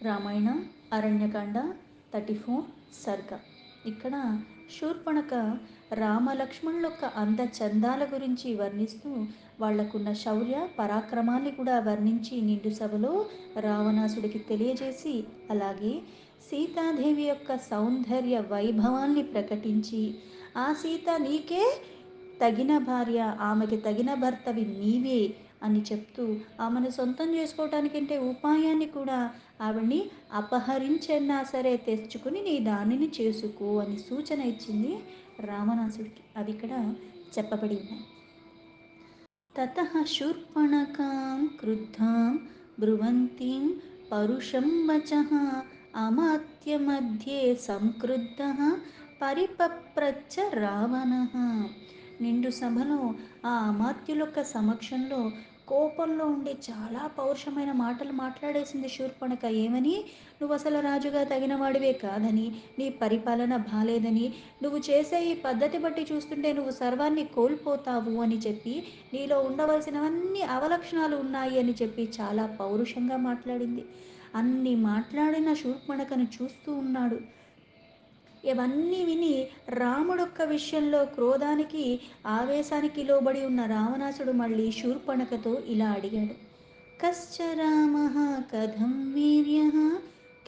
రామాయణం అరణ్యకాండ 34 సర్గ. ఇక్కడ శూర్పణఖ రామలక్ష్మణుల యొక్క అందచందాల గురించి వర్ణిస్తూ వాళ్లకున్న శౌర్య పరాక్రమాన్ని కూడా వర్ణించి నిండు సభలో రావణాసుడికి తెలియజేసి, అలాగే సీతాదేవి యొక్క సౌందర్య వైభవాన్ని ప్రకటించి, ఆ సీత నీకే తగిన భార్య, ఆమెకి తగిన భర్తవి నీవే అని చెప్తూ ఆమెను సొంతం చేసుకోవటానికంటే ఉపాయాన్ని కూడా ఆవిడ్ని అపహరించన్నా సరే తెచ్చుకుని నీ దానిని చేసుకో అని సూచన ఇచ్చింది రావణాసుడికి. అది ఇక్కడ చెప్పబడి ఉన్నాయి. తతః శూర్పణఖాం క్రుద్ధాం బ్రువంతీం పరుషం వచః అమాత్య మధ్యే సంక్రుద్ధః పరిపప్రచ్ఛ రావణః. నిండు సభలో ఆ అమాత్యులొక్క సమక్షంలో కోపంలో ఉండి చాలా పౌరుషమైన మాటలు మాట్లాడేసింది శూర్పణఖ. ఏమని? నువ్వు అసలు రాజుగా తగిన వాడివే కాదని, నీ పరిపాలన బాలేదని, నువ్వు చేసే ఈ పద్ధతి బట్టి చూస్తుంటే నువ్వు సర్వాన్ని కోల్పోతావు అని చెప్పి, నీలో ఉండవలసినవన్నీ అవలక్షణాలు ఉన్నాయి అని చెప్పి చాలా పౌరుషంగా మాట్లాడింది. అన్ని మాట్లాడిన శూర్పణఖను చూస్తూ ఉన్నాడు. ఇవన్నీ విని రాముడొక్క విషయంలో క్రోధానికి ఆవేశానికి లోబడి ఉన్న రావణాసుడు మళ్ళీ శూర్పణఖతో ఇలా అడిగాడు. కశ్చ రామః కథం వీర్యః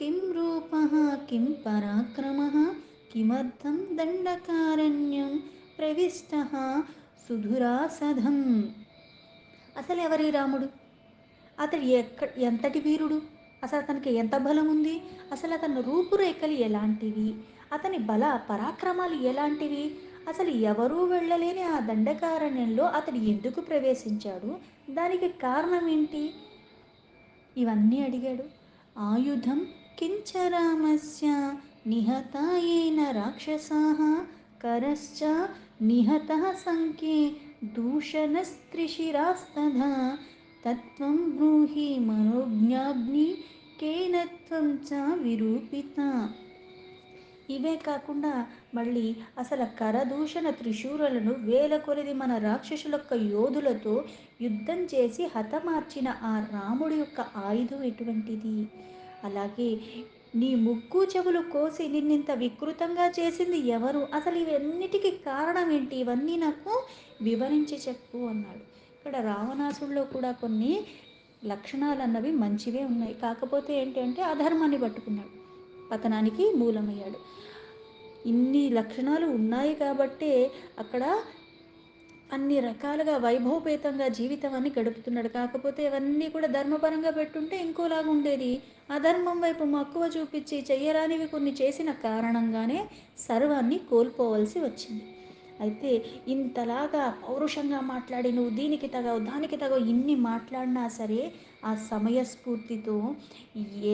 కిం రూపః కిం పరాక్రమః కిమర్థం దండకారణ్యం ప్రవిష్టః సుధురాసధం. అసలు ఎవరి రాముడు? అతడు ఎంతటి వీరుడు? అసలు అతనికి ఎంత బలం ఉంది? అసలు అతని రూపురేఖలు ఎలాంటివి? అతని బల పరాక్రమాలు ఎలాంటివి? అసలు ఎవరూ వెళ్ళలేని ఆ దండకారణ్యంలో అతడు ఎందుకు ప్రవేశించాడు? దానికి కారణం ఏంటి? ఇవన్నీ అడిగాడు. ఆయుధం కించ రామస్య నిహతాయేన రాక్షసాః కరశ్చ నిహతః సంఖ్యే దూషణస్త్రిశిరాస్తథా తత్వం బ్రూహి మనోజ్ఞాగ్ని కేన త్వం చ విరూపిత. ఇవే కాకుండా మళ్ళీ అసలు కరదూషణ త్రిశూరులను వేల కొలది మన రాక్షసులొక్క యోధులతో యుద్ధం చేసి హతమార్చిన ఆ రాముడి యొక్క ఆయుధం ఎటువంటిది? అలాగే నీ ముక్కు చెవులు కోసి నిన్నింత వికృతంగా చేసింది ఎవరు? అసలు ఇవన్నిటికీ కారణం ఏంటి? ఇవన్నీ నాకు వివరించి చెప్పు అన్నాడు. ఇక్కడ రావణాసుడిలో కూడా కొన్ని లక్షణాలు అన్నవి మంచివే ఉన్నాయి. కాకపోతే ఏంటి అంటే అధర్మాన్ని పట్టుకున్నాడు, పతనానికి మూలమయ్యాడు. ఇన్ని లక్షణాలు ఉన్నాయి కాబట్టే అక్కడ అన్ని రకాలుగా వైభవపేతంగా జీవితాన్ని గడుపుతున్నాడు. కాకపోతే ఇవన్నీ కూడా ధర్మపరంగా పెట్టుంటే ఇంకోలాగా ఉండేది. అధర్మం వైపు మక్కువ చూపించి చెయ్యరానివి కొన్ని చేసిన కారణంగానే సర్వాన్ని కోల్పోవలసి వచ్చింది. అయితే ఇంతలాగా పౌరుషంగా మాట్లాడి నువ్వు దీనికి తగవు దానికి తగవు ఇన్ని మాట్లాడినా సరే ఆ సమయస్ఫూర్తితో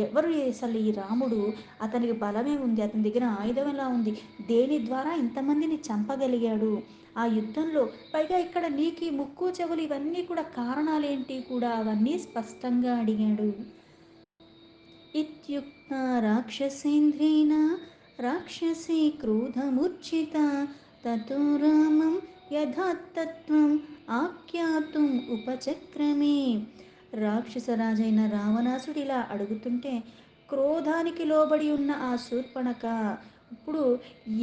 ఎవరు అసలు ఈ రాముడు, అతనికి బలమే ఉంది, అతని దగ్గర ఆయుధం ఎలా ఉంది, దేని ద్వారా ఇంతమందిని చంపగలిగాడు ఆ యుద్ధంలో, పైగా ఇక్కడ నీకు ముక్కు చెవులు ఇవన్నీ కూడా కారణాలేంటి కూడా అవన్నీ స్పష్టంగా అడిగాడు. ఇత్యుక్త రాక్షసేంద్రేణ రాక్షసీ క్రోధమూర్ఛిత తతో రామం యథాతత్వం ఆఖ్యాతుం ఉపచక్రమే. రాక్షసరాజైన రావణాసుడిలా అడుగుతుంటే క్రోధానికి లోబడి ఉన్న ఆ శూర్పణఖ ఇప్పుడు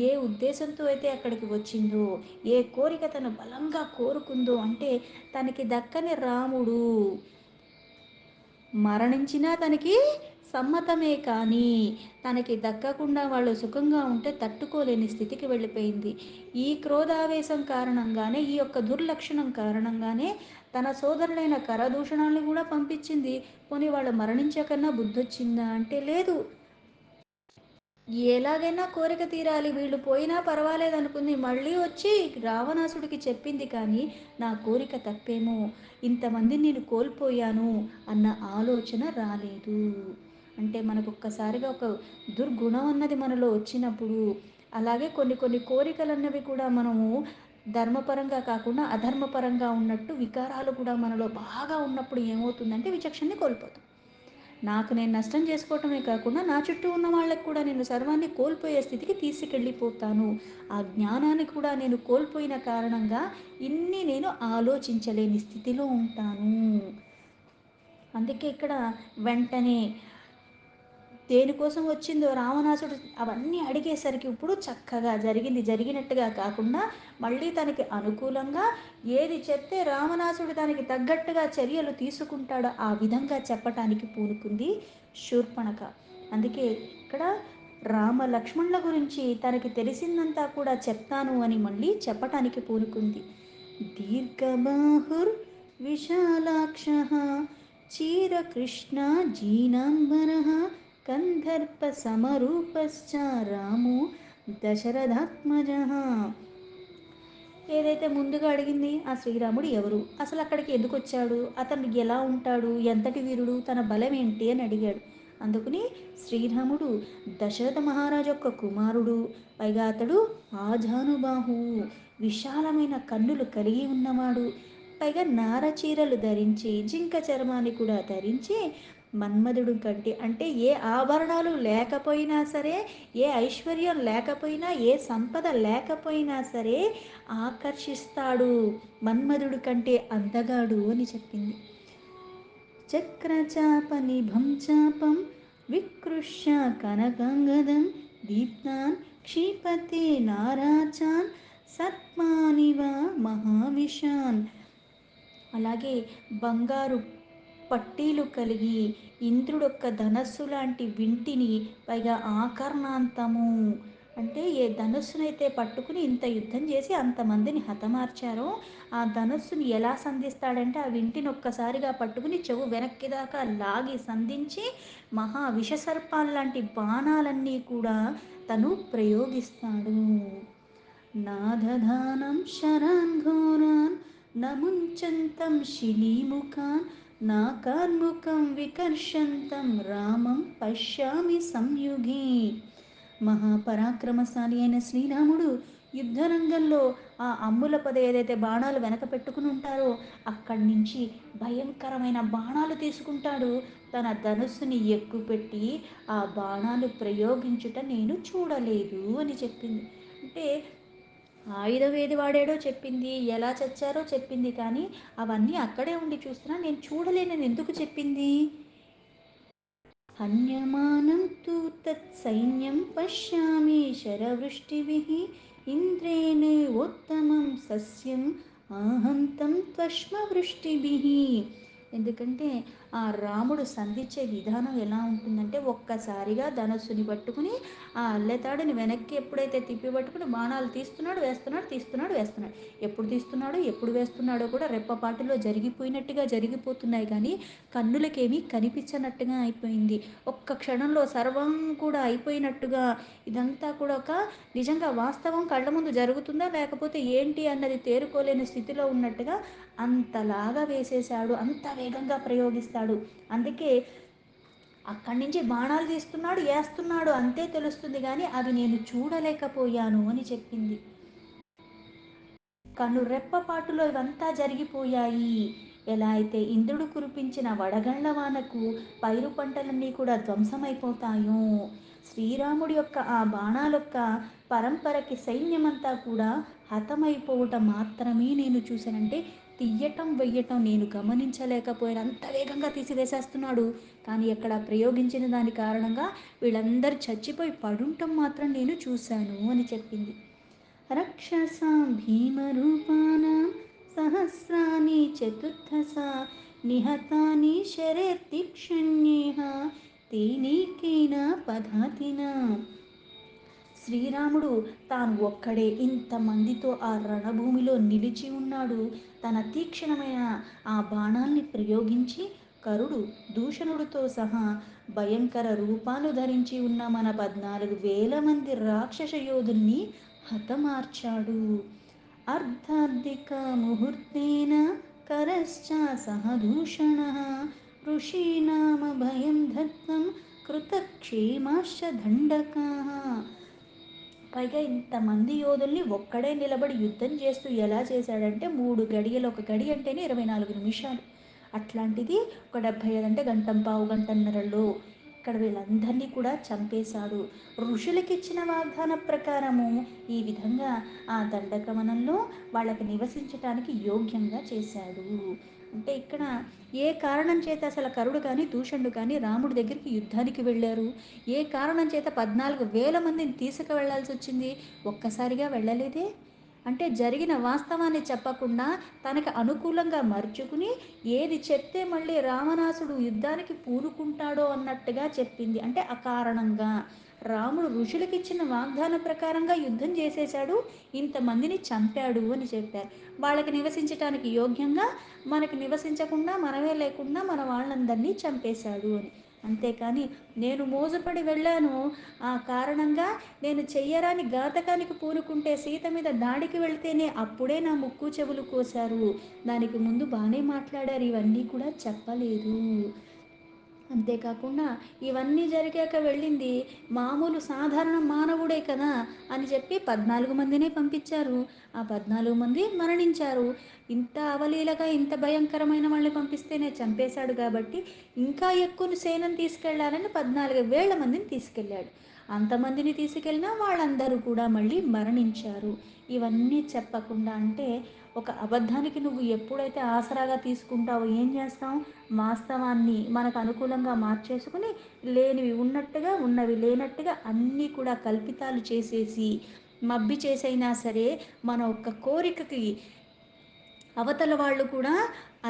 ఏ ఉద్దేశంతో అయితే అక్కడికి వచ్చిందో, ఏ కోరిక తను బలంగా కోరుకుందో, అంటే తనకి దక్కని రాముడు మరణించినా తనకి సమ్మతమే, కానీ తనకి దక్కకుండా వాళ్ళు సుఖంగా ఉంటే తట్టుకోలేని స్థితికి వెళ్ళిపోయింది. ఈ క్రోధావేశం కారణంగానే, ఈ యొక్క దుర్లక్షణం కారణంగానే తన సోదరులైన కరదూషణాలను కూడా పంపించింది. పోనీ వాళ్ళు మరణించకన్నా బుద్ధొచ్చిందా అంటే లేదు. ఎలాగైనా కోరిక తీరాలి, వీళ్ళు పోయినా పర్వాలేదనుకుంది. మళ్ళీ వచ్చి రావణాసుడికి చెప్పింది, కానీ నా కోరిక తప్పేమో, ఇంతమందిని నేను కోల్పోయాను అన్న ఆలోచన రాలేదు. అంటే మనకు ఒక్కసారిగా ఒక దుర్గుణం అన్నది మనలో వచ్చినప్పుడు, అలాగే కొన్ని కొన్ని కోరికలు అన్నవి కూడా మనము ధర్మపరంగా కాకుండా అధర్మపరంగా ఉన్నట్టు వికారాలు కూడా మనలో బాగా ఉన్నప్పుడు ఏమవుతుందంటే విచక్షణని కోల్పోతాం. నాకు నేను నష్టం చేసుకోవటమే కాకుండా నా చుట్టూ ఉన్న వాళ్ళకు కూడా నేను సర్వాన్ని కోల్పోయే స్థితికి తీసుకెళ్ళిపోతాను. ఆ జ్ఞానాన్ని కూడా నేను కోల్పోయిన కారణంగా ఇన్ని నేను ఆలోచించలేని స్థితిలో ఉంటాను. అందుకే ఇక్కడ వెంటనే దేనికోసం వచ్చిందో రావణాసుడు అవన్నీ అడిగేసరికి ఇప్పుడు చక్కగా జరిగింది జరిగినట్టుగా కాకుండా మళ్ళీ తనకి అనుకూలంగా ఏది చెప్తే రావణాసుడు దానికి తగ్గట్టుగా చర్యలు తీసుకుంటాడో ఆ విధంగా చెప్పటానికి పూనుకుంది శూర్పణఖ. అందుకే ఇక్కడ రామ లక్ష్మణుల గురించి తనకి తెలిసిందంతా కూడా చెప్తాను అని మళ్ళీ చెప్పటానికి పూనుకుంది. దీర్ఘబాహుర్ విశాలాక్ష చీరకృష్ణ జీనాంబర కందర్ప సమరూపశ్చ రామో దశరథాత్మజ. ఏదైతే ముందుగా అడిగింది ఆ శ్రీరాముడు ఎవరు, అసలు అక్కడికి ఎందుకు వచ్చాడు, అతను ఎలా ఉంటాడు, ఎంతటి వీరుడు, తన బలం ఏంటి అని అడిగాడు. అందుకని శ్రీరాముడు దశరథ మహారాజు యొక్క కుమారుడు, పైగా అతడు ఆజానుబాహువు, విశాలమైన కన్నులు కలిగి ఉన్నవాడు, పైగా నారచీరలు ధరించి జింక చర్మాన్ని కూడా ధరించి మన్మధుడు కంటే అంటే ఏ ఆభరణాలు లేకపోయినా సరే, ఏ ఐశ్వర్యం లేకపోయినా, ఏ సంపద లేకపోయినా సరే ఆకర్షిస్తాడు, మన్మధుడు కంటే అందగాడు అని చెప్పింది. చక్రచాపనిభం చాపం వికృష్య కనకాంగదం దీప్తాన్ క్షిపతే నారాచాన్ సత్మానివ మహావిషాన్. అలాగే బంగారు పట్టీలు కలిగి ఇంద్రుడొక్క ధనస్సు లాంటి వింటిని, పైగా ఆకర్ణాంతము అంటే ఏ ధనుస్సునైతే పట్టుకుని ఇంత యుద్ధం చేసి అంతమందిని హతమార్చారో ఆ ధనుస్సుని ఎలా సంధిస్తాడంటే ఆ వింటిని ఒక్కసారిగా పట్టుకుని చెవు వెనక్కి దాకా లాగి సంధించి మహా విషసర్పాల్లాంటి బాణాలన్నీ కూడా తను ప్రయోగిస్తాడు. నాదధానం శరాన్ ఘోరాన్ నముంచంతం శిలీముఖాన్ నాకార్ముకం వికర్షంతం రామం పశ్యామి సంయుగే. మహాపరాక్రమశాలి అయిన శ్రీరాముడు యుద్ధరంగంలో ఆ అమ్ముల పద ఏదైతే బాణాలు వెనక పెట్టుకుని ఉంటారో అక్కడి నుంచి భయంకరమైన బాణాలు తీసుకుంటాడు. తన ధనుస్సుని ఎక్కుపెట్టి ఆ బాణాలు ప్రయోగించుట నేను చూడలేదు అని చెప్పింది. అంటే ఆయుధం ఏది వాడాడో చెప్పింది, ఎలా చచ్చారో చెప్పింది, కానీ అవన్నీ అక్కడే ఉండి చూస్తున్నా నేను చూడలేనని ఎందుకు చెప్పింది. హన్యమానం తు తత్సైన్యం పశ్యామి శరవృష్టిభిః ఇంద్రేణోత్తమం సస్యం ఆహంతం త్వష్మవృష్టిభిః. ఎందుకంటే ఆ రాముడు సంధించే విధానం ఎలా ఉంటుందంటే ఒక్కసారిగా ధనస్సుని పట్టుకుని ఆ అల్లెతాడుని వెనక్కి ఎప్పుడైతే తిప్పి పట్టుకుని బాణాలు తీస్తున్నాడు వేస్తున్నాడు తీస్తున్నాడు వేస్తున్నాడు, ఎప్పుడు తీస్తున్నాడో ఎప్పుడు వేస్తున్నాడో కూడా రెప్పపాటులో జరిగిపోయినట్టుగా జరిగిపోతున్నాయి, కానీ కన్నులకేమీ కనిపించనట్టుగా అయిపోయింది. ఒక్క క్షణంలో సర్వం కూడా అయిపోయినట్టుగా ఇదంతా కూడా ఒక నిజంగా వాస్తవం కళ్ళ ముందు జరుగుతుందా లేకపోతే ఏంటి అన్నది తేరుకోలేని స్థితిలో ఉన్నట్టుగా అంతలాగా వేసేశాడు, అంత వేగంగా ప్రయోగిస్తాడు. అందుకే అక్కడి నుంచి బాణాలు తీస్తున్నాడు వేస్తున్నాడు అంతే తెలుస్తుంది, కానీ అవి నేను చూడలేకపోయాను అని చెప్పింది. కను రెప్పపాటులో ఇవంతా జరిగిపోయాయి. ఎలా అయితే ఇంద్రుడు కురిపించిన వడగళ్ల వానకు పైరు పంటలన్నీ కూడా ధ్వంసమైపోతాయో, శ్రీరాముడి యొక్క ఆ బాణాలొక్క పరంపరకి సైన్యమంతా కూడా హతమైపోవటం మాత్రమే నేను చూశానంటే తీయటం వెయ్యటం నేను గమనించలేకపోయాను, అంత వేగంగా తీసివేసేస్తున్నాడు. కానీ ఎక్కడ ప్రయోగించిన దాని కారణంగా వీళ్ళందరూ చచ్చిపోయి పడుంటం మాత్రం నేను చూశాను అని చెప్పింది. రక్షసాం భీమరూపాణం సహస్రాని చతుర్థస నిహతాని శరేర్దీక్షణ్యేహ తేనైకేన పదాతినా. శ్రీరాముడు తాను ఒక్కడే ఇంతమందితో ఆ రణభూమిలో నిలిచి ఉన్నాడు. తన తీక్షణమైన ఆ బాణాల్ని ప్రయోగించి కరుడు దూషణుడితో సహా భయంకర రూపాలు ధరించి ఉన్న మన 14,000 మంది రాక్షస యోధుల్ని హతమార్చాడు. అర్ధార్థిక ముహూర్తేన కరశ్చ సహదూషణ ఋషీనామ భయం దత్తం కృతక్షేమాశ్చ దండకా. పైగా ఇంతమంది యోధుల్ని ఒక్కడే నిలబడి యుద్ధం చేస్తూ ఎలా చేశాడంటే 3 గడియలు, ఒక గడి అంటేనే 24 నిమిషాలు, అట్లాంటిది ఒక 75 అంటే గంటంపావు గంటన్నరలో ఇక్కడ వీళ్ళందరినీ కూడా చంపేశాడు. ఋషులకి ఇచ్చిన వాగ్దాన ప్రకారము ఈ విధంగా ఆ దండకవనంలో వాళ్ళకి నివసించటానికి యోగ్యంగా చేశాడు. అంటే ఇక్కడ ఏ కారణం చేత అసలు కరుడు కానీ దూషణుడు కానీ రాముడి దగ్గరికి యుద్ధానికి వెళ్ళారు? ఏ కారణం చేత 14,000 మందిని తీసుకువెళ్ళాల్సి వచ్చింది? ఒక్కసారిగా వెళ్ళలేదే. అంటే జరిగిన వాస్తవాన్ని చెప్పకుండా తనకి అనుకూలంగా మరుచుకుని ఏది చెప్తే మళ్ళీ రావణాసుడు యుద్ధానికి పూనుకుంటాడో అన్నట్టుగా చెప్పింది. అంటే అకారణంగా రాముడు ఋషులకి ఇచ్చిన వాగ్దానం ప్రకారంగా యుద్ధం చేసేశాడు, ఇంతమందిని చంపాడు అని చెప్పారు. వాళ్ళకి నివసించటానికి యోగ్యంగా మనకి నివసించకుండా మనమే లేకుండా మన వాళ్ళందరినీ చంపేశాడు అని. అంతేకాని నేను మోజుపడి వెళ్ళాను, ఆ కారణంగా నేను చెయ్యరాని ఘాతకానికి పూనుకుంటే సీత మీద దాడికి వెళ్తేనే అప్పుడే నా ముక్కు చెవులు కోశారు, దానికి ముందు బాగానే మాట్లాడారు, ఇవన్నీ కూడా చెప్పలేదు. అంతేకాకుండా ఇవన్నీ జరిగాక వెళ్ళింది మామూలు సాధారణ మానవుడే కదా అని చెప్పి 14 మందినే పంపించారు. ఆ 14 మంది మరణించారు. ఇంత అవలీలగా ఇంత భయంకరమైన వాళ్ళని పంపిస్తేనే చంపేశాడు కాబట్టి ఇంకా ఎక్కువ సేనను తీసుకెళ్లాలని 14,000 మందిని తీసుకెళ్ళాడు. అంతమందిని తీసుకెళ్ళినా వాళ్ళందరూ కూడా మళ్ళీ మరణించారు. ఇవన్నీ చెప్పకుండా అంటే ఒక అబద్ధానికి నువ్వు ఎప్పుడైతే ఆసరాగా తీసుకుంటావో ఏం చేస్తాం? వాస్తవాన్ని మనకు అనుకూలంగా మార్చేసుకుని లేనివి ఉన్నట్టుగా ఉన్నవి లేనట్టుగా అన్నీ కూడా కల్పితాలు చేసేసి మబ్బి చేసైనా సరే మన ఒక్క కోరికకి అవతల వాళ్ళు కూడా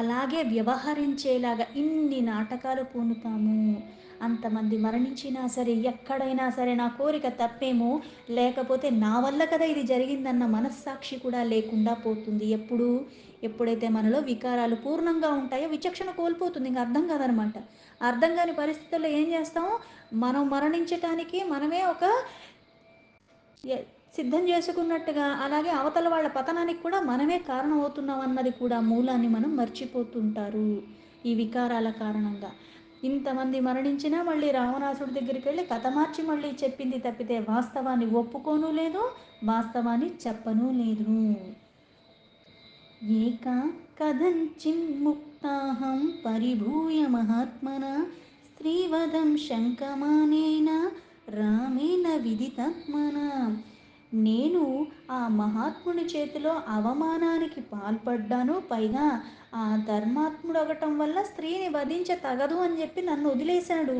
అలాగే వ్యవహరించేలాగా ఇన్ని నాటకాలు పూనుతాము. అంతమంది మరణించినా సరే ఎక్కడైనా సరే నా కోరిక తప్పేమో, లేకపోతే నా వల్ల కదా ఇది జరిగిందన్న మనస్సాక్షి కూడా లేకుండా పోతుంది. ఎప్పుడైతే మనలో వికారాలు పూర్ణంగా ఉంటాయో విచక్షణ కోల్పోతుంది, ఇంక అర్థం కాదనమాట. అర్థం కాని పరిస్థితుల్లో ఏం చేస్తాం? మనం మరణించటానికి మనమే ఒక సిద్ధం చేసుకున్నట్టుగా అలాగే అవతల వాళ్ళ పతనానికి కూడా మనమే కారణం అవుతున్నాం అన్నది కూడా మూలాన్ని మనం మర్చిపోతుంటారు ఈ వికారాల కారణంగా. ఇంతమంది మరణించినా మళ్ళీ రావణాసుడి దగ్గరికి వెళ్ళి కథ మార్చి మళ్ళీ చెప్పింది తప్పితే వాస్తవాన్ని ఒప్పుకోను లేదు, వాస్తవాన్ని చెప్పను లేదు. ఏకా కథంచిన్ముక్తాహం పరిభూయ మహాత్మన స్త్రీవధం శంకమానేన రామేణ విదితాత్మన. నేను ఆ మహాత్ముని చేతిలో అవమానానికి పాల్పడ్డాను, పైగా ఆ ధర్మాత్ముడు అవ్వటం వల్ల స్త్రీని వధించ తగదు అని చెప్పి నన్ను వదిలేశాడు,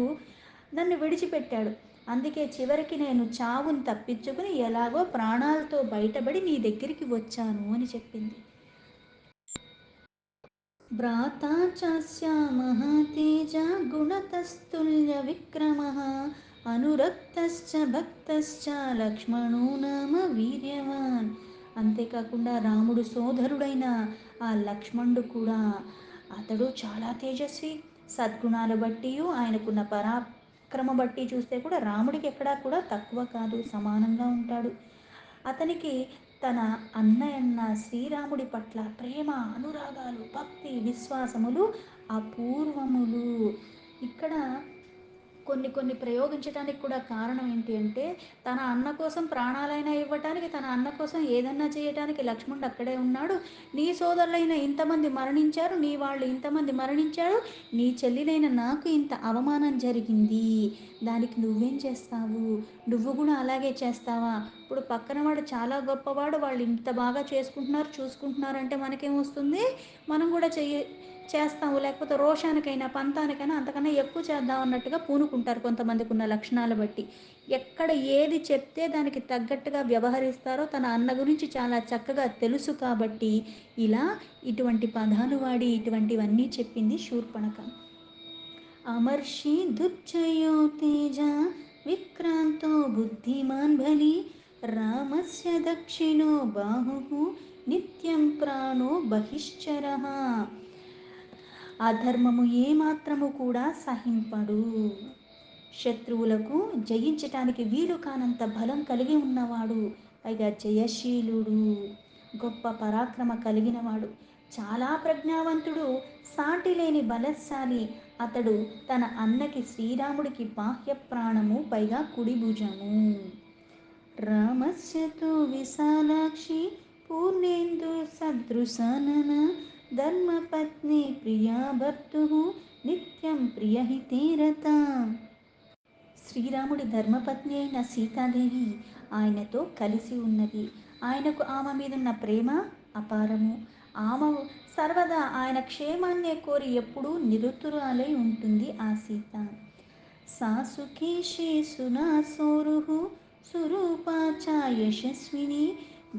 నన్ను విడిచిపెట్టాడు. అందుకే చివరికి నేను చావుని తప్పించుకుని ఎలాగో ప్రాణాలతో బయటపడి నీ దగ్గరికి వచ్చాను అని చెప్పింది. భ్రాతా చాస్యామః తేజ గుణతస్తుల్య విక్రమః అనురక్తశ్చ భక్తశ్చ లక్ష్మణో నామ వీర్యవాన్. అంతేకాకుండా రాముడు సోదరుడైన ఆ లక్ష్మణుడు కూడా, అతడు చాలా తేజస్వి. సద్గుణాలు బట్టి ఆయనకున్న పరాక్రమ బట్టి చూస్తే కూడా రాముడికి ఎక్కడా కూడా తక్కువ కాదు, సమానంగా ఉంటాడు. అతనికి తన అన్నయ్యన్న శ్రీరాముడి పట్ల ప్రేమ, అనురాగాలు, భక్తి, విశ్వాసములు అపూర్వములు. ఇక్కడ కొన్ని కొన్ని ప్రయోగించడానికి కూడా కారణం ఏంటి అంటే, తన అన్న కోసం ప్రాణాలైనా ఇవ్వటానికి, తన అన్న కోసం ఏదన్నా చేయటానికి లక్ష్మణుడు అక్కడే ఉన్నాడు. నీ సోదరులైన ఇంతమంది మరణించారు, నీ వాళ్ళు ఇంతమంది మరణించారు, నీ చెల్లినైన నాకు ఇంత అవమానం జరిగింది, దానికి నువ్వేం చేస్తావు? నువ్వు కూడా అలాగే చేస్తావా? ఇప్పుడు పక్కన వాడు చాలా గొప్పవాడు, వాళ్ళు ఇంత బాగా చేసుకుంటున్నారు చూసుకుంటున్నారంటే మనకేమొస్తుంది? మనం కూడా చేస్తాము, లేకపోతే రోషానికైనా పంతానికైనా అంతకన్నా ఎక్కువ చేద్దాం అన్నట్టుగా పూనుకుంటారు కొంతమందికి ఉన్న లక్షణాలు బట్టి. ఎక్కడ ఏది చెప్తే దానికి తగ్గట్టుగా వ్యవహరిస్తారో తన అన్న గురించి చాలా చక్కగా తెలుసు కాబట్టి ఇలా ఇటువంటి పదాలు వాడి ఇటువంటివన్నీ చెప్పింది శూర్పణఖ. అమర్షి దుర్జయో తేజ విక్రాంతో బుద్ధిమాన్ బలి రామస్య దక్షిణో బాహు నిత్యం ప్రాణో బహిశ్చరః. అధర్మము ఏమాత్రము కూడా సహింపడు, శత్రువులకు జయించటానికి వీలు కానంత బలం కలిగి ఉన్నవాడు, పైగా జయశీలుడు, గొప్ప పరాక్రమ కలిగినవాడు, చాలా ప్రజ్ఞావంతుడు, సాటి లేని బలశాలి. అతడు తన అన్నకి శ్రీరాముడికి బాహ్య ప్రాణము, పైగా కుడి భుజము. రామస్యతో విశాలాక్షి పూర్ణేందు సదృశానన ధర్మపత్ని ప్రియా భర్తు నిత్యం ప్రియహితే రత. శ్రీరాముడి ధర్మపత్ని అయిన సీతాదేవి ఆయనతో కలిసి ఉన్నది. ఆయనకు ఆమె మీదున్న ప్రేమ అపారము. ఆమె సర్వదా ఆయన క్షేమాన్నే కోరి ఎప్పుడూ నిరుతురాలై ఉంటుంది ఆ సీత. సాసుకేశే సునాసోరుః సురూపా చ యశస్విని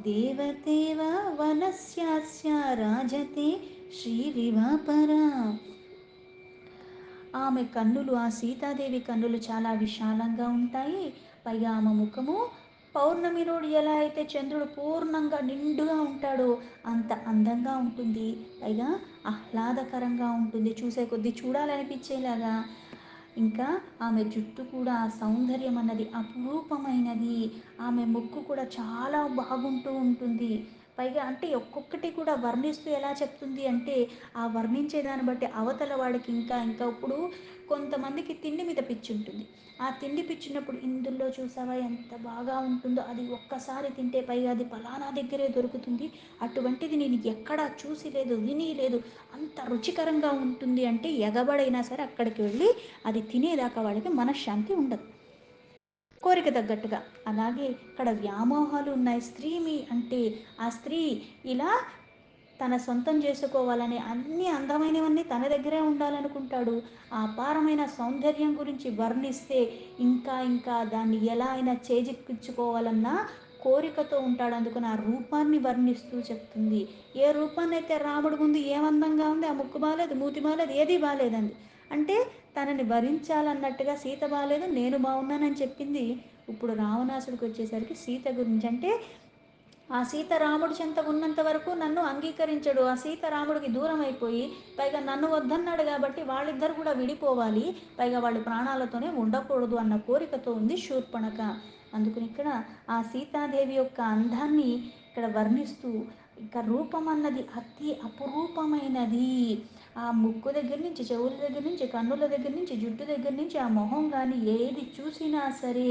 దేవతేవ వనస్యాస్య రాజతే శ్రీరివాపరా. ఆమె కన్నులు, ఆ సీతాదేవి కన్నులు చాలా విశాలంగా ఉంటాయి. పైగా ఆమె ముఖము పౌర్ణమి రోజు ఎలా అయితే చంద్రుడు పూర్ణంగా నిండుగా ఉంటాడో అంత అందంగా ఉంటుంది. పైగా ఆహ్లాదకరంగా ఉంటుంది, చూసే కొద్దీ చూడాలనిపించేలాగా. ఇంకా ఆమె జుట్టు కూడా సౌందర్యం అన్నది అపురూపమైనది. ఆమె ముక్కు కూడా చాలా బాగుంటూ ఉంటుంది. పైగా అంటే ఒక్కొక్కటి కూడా వర్ణిస్తూ ఎలా చెప్తుంది అంటే, ఆ వర్ణించే దాన్ని బట్టి అవతల వాడికి ఇంకా ఇంకా ఇప్పుడు కొంతమందికి తిండి మీద పిచ్చి ఉంటుంది. ఆ తిండి పిచ్చినప్పుడు ఇందులో చూసావా ఎంత బాగా ఉంటుందో, అది ఒక్కసారి తింటే పైగా అది ఫలానా దగ్గరే దొరుకుతుంది, అటువంటిది నేను ఎక్కడా చూసి లేదు, విని లేదు, అంత రుచికరంగా ఉంటుంది అంటే ఎగబడైనా సరే అక్కడికి వెళ్ళి అది తినేదాకా వాళ్ళకి మనశ్శాంతి ఉండదు, కోరిక తగ్గట్టుగా. అలాగే ఇక్కడ వ్యామోహాలు ఉన్నాయి. స్త్రీమి అంటే ఆ స్త్రీ ఇలా తన సొంతం చేసుకోవాలని అన్ని అందమైనవన్నీ తన దగ్గరే ఉండాలనుకుంటాడు. ఆ అపారమైన సౌందర్యం గురించి వర్ణిస్తే ఇంకా ఇంకా దాన్ని ఎలా అయినా చేజిక్కించుకోవాలన్న కోరికతో ఉంటాడు. అందుకని ఆ రూపాన్ని వర్ణిస్తూ చెప్తుంది. ఏ రూపాన్ని అయితే రాముడి ముందు ఏమందంగా ఉంది, ఆ ముక్కు బాలేదు, మూతి బాలేదు, ఏదీ బాలేదండి అంటే తనని వరించాలన్నట్టుగా సీత బాలేదు, నేను బాగున్నానని చెప్పింది. ఇప్పుడు రావణాసుడికి వచ్చేసరికి సీత గురించి అంటే ఆ సీత రాముడి చెంత ఉన్నంత వరకు నన్ను అంగీకరించడు, ఆ సీత రాముడికి దూరం అయిపోయి పైగా నన్ను వద్దన్నాడు కాబట్టి వాళ్ళిద్దరు కూడా విడిపోవాలి, పైగా వాళ్ళు ప్రాణాలతోనే ఉండకూడదు అన్న కోరికతో ఉంది శూర్పణఖ. అందుకని ఇక్కడ ఆ సీతాదేవి యొక్క అందాన్ని ఇక్కడ వర్ణిస్తూ, ఇక రూపం అన్నది అతి అపురూపమైనది. ఆ ముక్కు దగ్గర నుంచి, చెవుల దగ్గర నుంచి, కన్నుల దగ్గర నుంచి, జుట్టు దగ్గర నుంచి, ఆ మొహం కానీ ఏది చూసినా సరే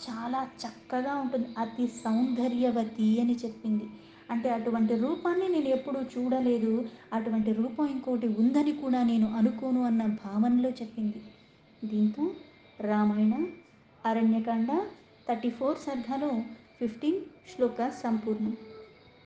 చాలా చక్కగా ఉంటుంది, అతి సౌందర్యవతి అని చెప్పింది. అంటే అటువంటి రూపాన్ని నేను ఎప్పుడూ చూడలేదు, అటువంటి రూపం ఇంకోటి ఉందని కూడా నేను అనుకోను అన్న భావనలో చెప్పింది. దీంతో రామాయణ అరణ్యకాండ 34 సర్గలో 15 శ్లోక సంపూర్ణం.